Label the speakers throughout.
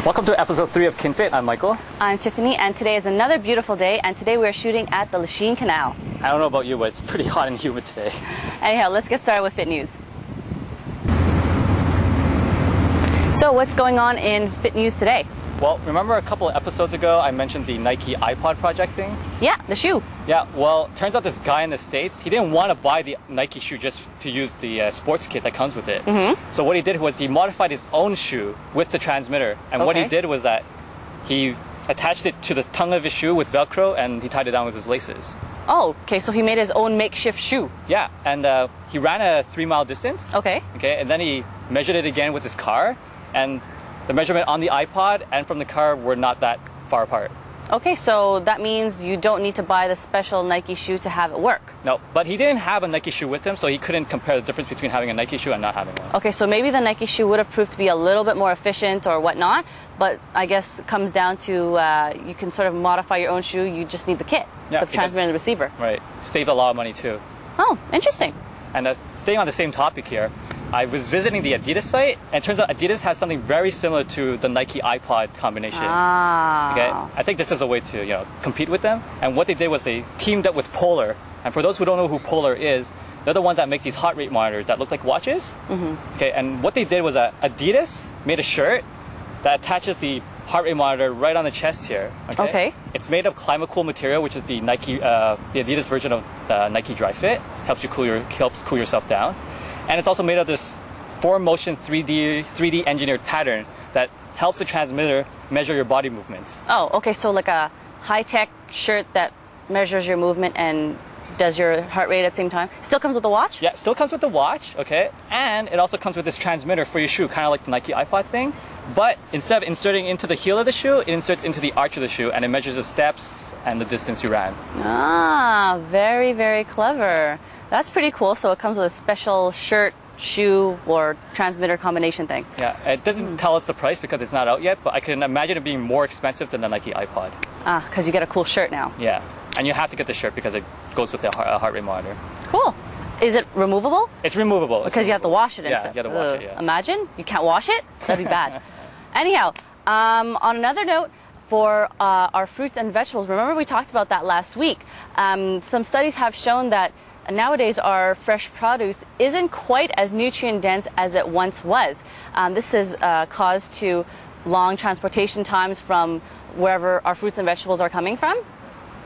Speaker 1: Welcome to episode 3 of KinFit. I'm Michael.
Speaker 2: I'm Tiffany, and today is another beautiful day, and today we're shooting at the Lachine Canal.
Speaker 1: I don't know about you, but it's pretty hot and humid today.
Speaker 2: Anyhow, let's get started with Fit News. So what's going on in Fit News today?
Speaker 1: Well, remember a couple of episodes ago I mentioned the Nike iPod project thing?
Speaker 2: Yeah, the shoe.
Speaker 1: Yeah, well, turns out this guy in the States, he didn't want to buy the Nike shoe just to use the sports kit that comes with it. So what he did was he modified his own shoe with the transmitter. And what he did was that he attached it to the tongue of his shoe with Velcro and he tied it down with his laces.
Speaker 2: Oh, okay, so he made his own makeshift shoe.
Speaker 1: Yeah, and he ran a 3-mile distance.
Speaker 2: Okay,
Speaker 1: and then he measured it again with his car, and the measurement on the iPod and from the car were not that far apart.
Speaker 2: Okay, so that means you don't need to buy the special Nike shoe to have it work.
Speaker 1: No, but he didn't have a Nike shoe with him, so he couldn't compare the difference between having a Nike shoe and not having one.
Speaker 2: Okay, so maybe the Nike shoe would have proved to be a little bit more efficient or whatnot, but I guess it comes down to you can sort of modify your own shoe, you just need the kit, the transmitter and the receiver.
Speaker 1: Right, saves a lot of money too.
Speaker 2: Oh, interesting.
Speaker 1: And staying on the same topic here, I was visiting the Adidas site, and it turns out Adidas has something very similar to the Nike iPod combination. Okay, I think this is a way to compete with them. And what they did was they teamed up with Polar. And for those who don't know who Polar is, they're the ones that make these heart rate monitors that look like watches. Okay, and what they did was that Adidas made a shirt that attaches the heart rate monitor right on the chest here. Okay. It's made of ClimaCool material, which is the Adidas version of the Nike Dry Fit. Helps cool yourself down. And it's also made of this 4Motion 3D engineered pattern that helps the transmitter measure your body movements.
Speaker 2: Oh, okay, so like a high-tech shirt that measures your movement and does your heart rate at the same time. Still comes with the watch?
Speaker 1: Yeah, still comes with the watch, okay? And it also comes with this transmitter for your shoe, kind of like the Nike iPod thing. But instead of inserting into the heel of the shoe, it inserts into the arch of the shoe and it measures the steps and the distance you ran.
Speaker 2: Ah, very, very clever. That's pretty cool. So it comes with a special shirt, shoe, or transmitter combination thing.
Speaker 1: Yeah, it doesn't tell us the price because it's not out yet, but I can imagine it being more expensive than the Nike iPod.
Speaker 2: Ah, because you get a cool shirt now.
Speaker 1: Yeah, and you have to get the shirt because it goes with the heart rate monitor.
Speaker 2: Cool. Is it removable?
Speaker 1: It's removable.
Speaker 2: Because you have to wash it and stuff.
Speaker 1: Yeah, you have to wash it, yeah.
Speaker 2: Imagine, you can't wash it? That'd be bad. Anyhow, on another note, for our fruits and vegetables, remember we talked about that last week. Some studies have shown that nowadays our fresh produce isn't quite as nutrient dense as it once was. This is caused to long transportation times from wherever our fruits and vegetables are coming from.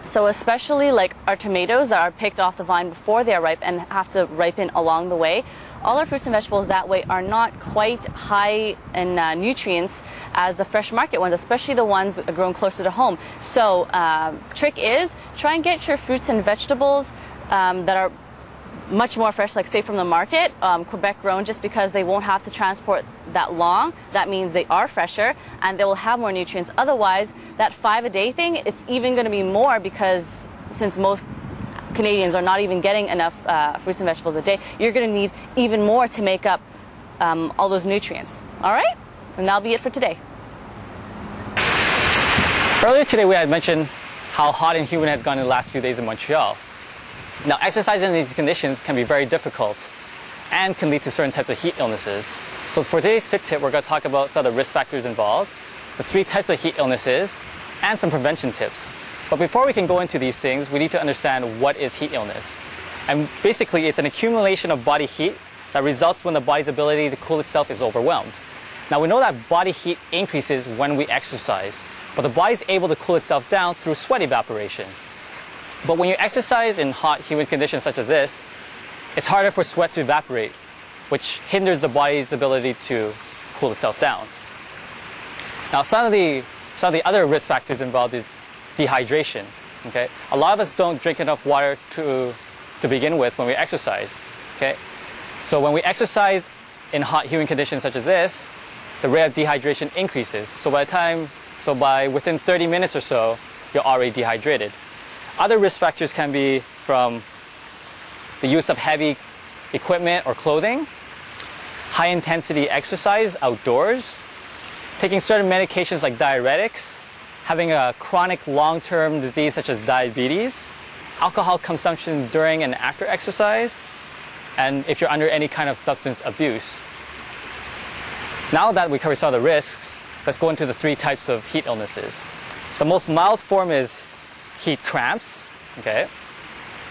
Speaker 2: So especially like our tomatoes that are picked off the vine before they are ripe and have to ripen along the way, all our fruits and vegetables that way are not quite high in nutrients as the fresh market ones, especially the ones grown closer to home. So trick is try and get your fruits and vegetables that are much more fresh, like say from the market, Quebec grown, just because they won't have to transport that long. That means they are fresher and they will have more nutrients. Otherwise, that 5 a day thing, it's even going to be more because since most Canadians are not even getting enough fruits and vegetables a day, you're going to need even more to make up all those nutrients. All right? And that'll be it for today.
Speaker 1: Earlier today, we had mentioned how hot and humid it has gone in the last few days in Montreal. Now, exercising in these conditions can be very difficult and can lead to certain types of heat illnesses. So for today's Fit Tip, we're going to talk about some of the risk factors involved, the 3 types of heat illnesses, and some prevention tips. But before we can go into these things, we need to understand what is heat illness. And basically, it's an accumulation of body heat that results when the body's ability to cool itself is overwhelmed. Now, we know that body heat increases when we exercise, but the body's able to cool itself down through sweat evaporation. But when you exercise in hot, humid conditions such as this, it's harder for sweat to evaporate, which hinders the body's ability to cool itself down. Now, some of the other risk factors involved is dehydration. Okay, a lot of us don't drink enough water to begin with when we exercise. Okay, so when we exercise in hot, humid conditions such as this, the rate of dehydration increases. So by within 30 minutes or so, you're already dehydrated. Other risk factors can be from the use of heavy equipment or clothing, high-intensity exercise outdoors, taking certain medications like diuretics, having a chronic long-term disease such as diabetes, alcohol consumption during and after exercise, and if you're under any kind of substance abuse. Now that we covered some of the risks, let's go into the 3 types of heat illnesses. The most mild form is heat cramps. Okay.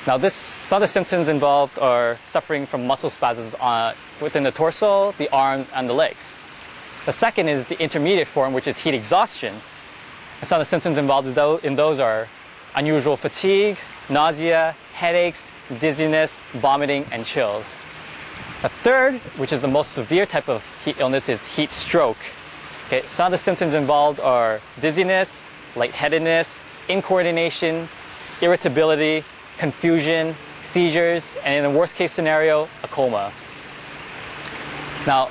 Speaker 1: Now, some of the symptoms involved are suffering from muscle spasms within the torso, the arms, and the legs. The second is the intermediate form, which is heat exhaustion. And some of the symptoms involved in those are unusual fatigue, nausea, headaches, dizziness, vomiting, and chills. The third, which is the most severe type of heat illness, is heat stroke. Okay, some of the symptoms involved are dizziness, lightheadedness, incoordination, irritability, confusion, seizures, and in the worst case scenario, a coma. Now,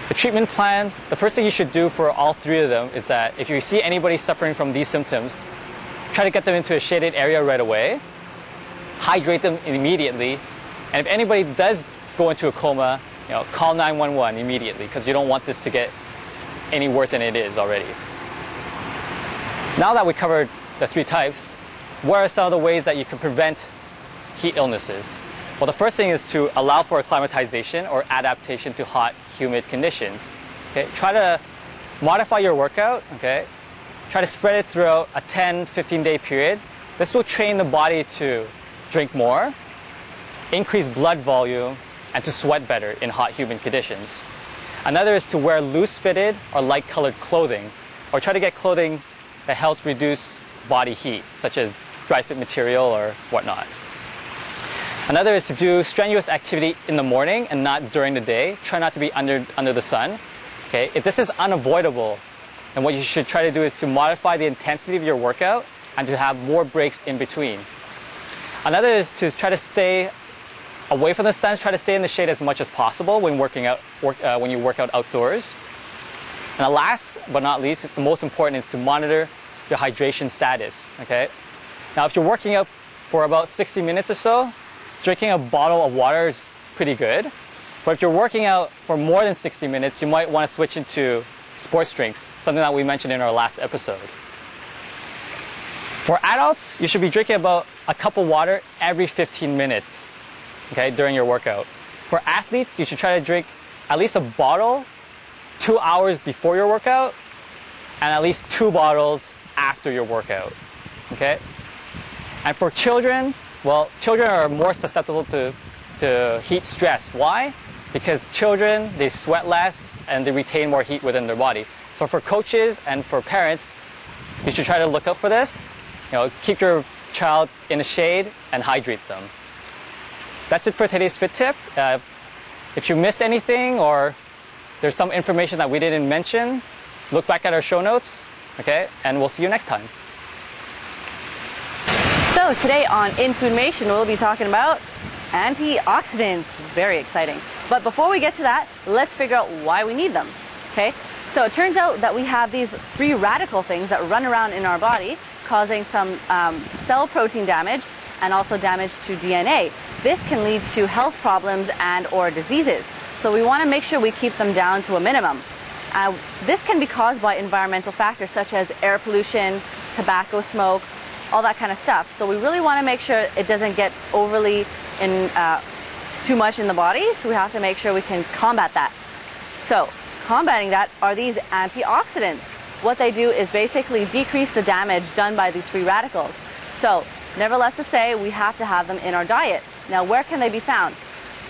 Speaker 1: the treatment plan, the first thing you should do for all 3 of them is that if you see anybody suffering from these symptoms, try to get them into a shaded area right away, hydrate them immediately, and if anybody does go into a coma, call 911 immediately, because you don't want this to get any worse than it is already. Now that we covered the 3 types, what are some of the ways that you can prevent heat illnesses? Well, the first thing is to allow for acclimatization or adaptation to hot, humid conditions. Okay? Try to modify your workout. Okay? Try to spread it throughout a 10, 15-day period. This will train the body to drink more, increase blood volume, and to sweat better in hot, humid conditions. Another is to wear loose-fitted or light-colored clothing, or try to get clothing that helps reduce body heat, such as dry fit material or whatnot. Another is to do strenuous activity in the morning and not during the day. Try not to be under the sun. Okay? If this is unavoidable, then what you should try to do is to modify the intensity of your workout and to have more breaks in between. Another is to try to stay away from the sun, try to stay in the shade as much as possible when when you work out outdoors. And the last but not least, the most important is to monitor your hydration status. Okay? Now, if you're working out for about 60 minutes or so, drinking a bottle of water is pretty good. But if you're working out for more than 60 minutes, you might want to switch into sports drinks, something that we mentioned in our last episode. For adults, you should be drinking about a cup of water every 15 minutes, okay, during your workout. For athletes, you should try to drink at least a bottle 2 hours before your workout and at least 2 bottles after your workout. Okay? And for children, well, children are more susceptible to heat stress. Why? Because children, they sweat less and they retain more heat within their body. So for coaches and for parents, you should try to look out for this. Keep your child in the shade and hydrate them. That's it for today's Fit Tip. If you missed anything or there's some information that we didn't mention, look back at our show notes, okay? And we'll see you next time.
Speaker 2: So today on Information, we'll be talking about antioxidants. Very exciting. But before we get to that, let's figure out why we need them. Okay? So it turns out that we have these free radical things that run around in our body, causing some cell protein damage and also damage to DNA. This can lead to health problems and or diseases. So we want to make sure we keep them down to a minimum. This can be caused by environmental factors such as air pollution, tobacco smoke, all that kind of stuff. So we really want to make sure it doesn't get overly too much in the body. So we have to make sure we can combat that. So combating that are these antioxidants. What they do is basically decrease the damage done by these free radicals. So nevertheless to say, we have to have them in our diet. Now, where can they be found?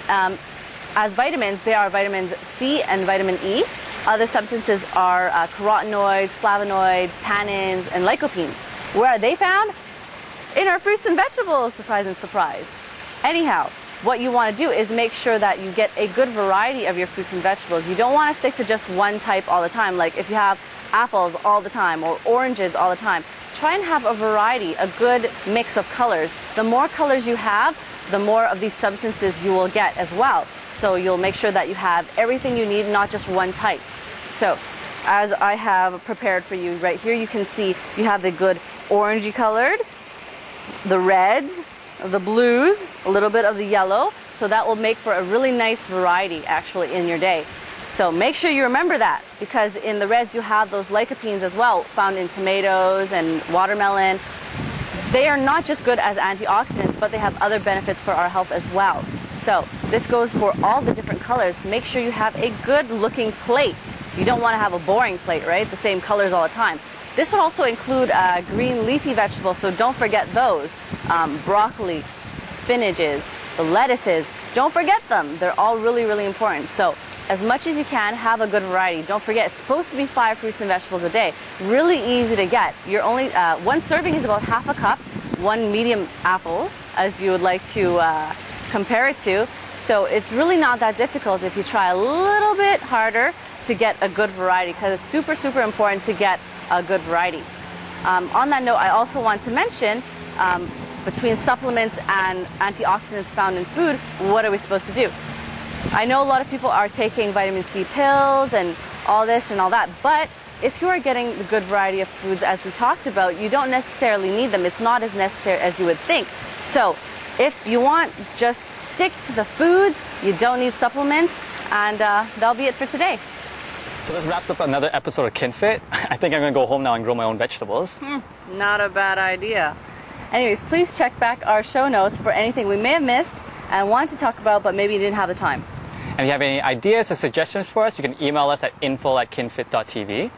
Speaker 2: As vitamins, they are vitamins C and vitamin E. Other substances are carotenoids, flavonoids, tannins, and lycopenes. Where are they found? In our fruits and vegetables, surprise and surprise. Anyhow, what you want to do is make sure that you get a good variety of your fruits and vegetables. You don't want to stick to just one type all the time. Like if you have apples all the time or oranges all the time, try and have a variety, a good mix of colors. The more colors you have, the more of these substances you will get as well. So you'll make sure that you have everything you need, not just one type. So as I have prepared for you right here, you can see you have the good orangey colored, the reds, the blues, a little bit of the yellow. So that will make for a really nice variety actually in your day. So make sure you remember that, because in the reds you have those lycopenes as well, found in tomatoes and watermelon. They are not just good as antioxidants, but they have other benefits for our health as well. So this goes for all the different colors. Make sure you have a good looking plate. You don't want to have a boring plate, right? The same colors all the time. This would also include green leafy vegetables, so don't forget those. Broccoli, spinaches, the lettuces, don't forget them. They're all really, really important. So as much as you can, have a good variety. Don't forget, it's supposed to be 5 fruits and vegetables a day. Really easy to get. You're only, one serving is about half a cup, 1 medium apple, as you would like to compare it to. So it's really not that difficult if you try a little bit harder to get a good variety, because it's super, super important to get a good variety. On that note, I also want to mention, between supplements and antioxidants found in food, what are we supposed to do? I know a lot of people are taking vitamin C pills and all this and all that, but if you are getting the good variety of foods as we talked about, you don't necessarily need them. It's not as necessary as you would think. So if you want, just stick to the foods. You don't need supplements, and that'll be it for today.
Speaker 1: So this wraps up another episode of KinFit. I think I'm going to go home now and grow my own vegetables.
Speaker 2: Not a bad idea. Anyways, please check back our show notes for anything we may have missed and wanted to talk about, but maybe you didn't have the time.
Speaker 1: And if you have any ideas or suggestions for us, you can email us at info@kinfit.tv.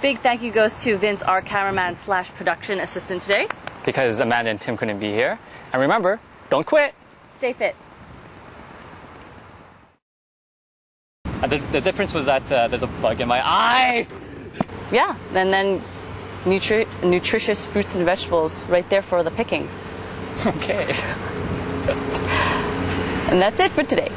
Speaker 2: Big thank you goes to Vince, our cameraman / production assistant today.
Speaker 1: Because Amanda and Tim couldn't be here. And remember, don't quit.
Speaker 2: Stay fit.
Speaker 1: The difference was that there's a bug in my eye.
Speaker 2: Yeah, and then nutritious fruits and vegetables right there for the picking.
Speaker 1: Okay.
Speaker 2: And that's it for today.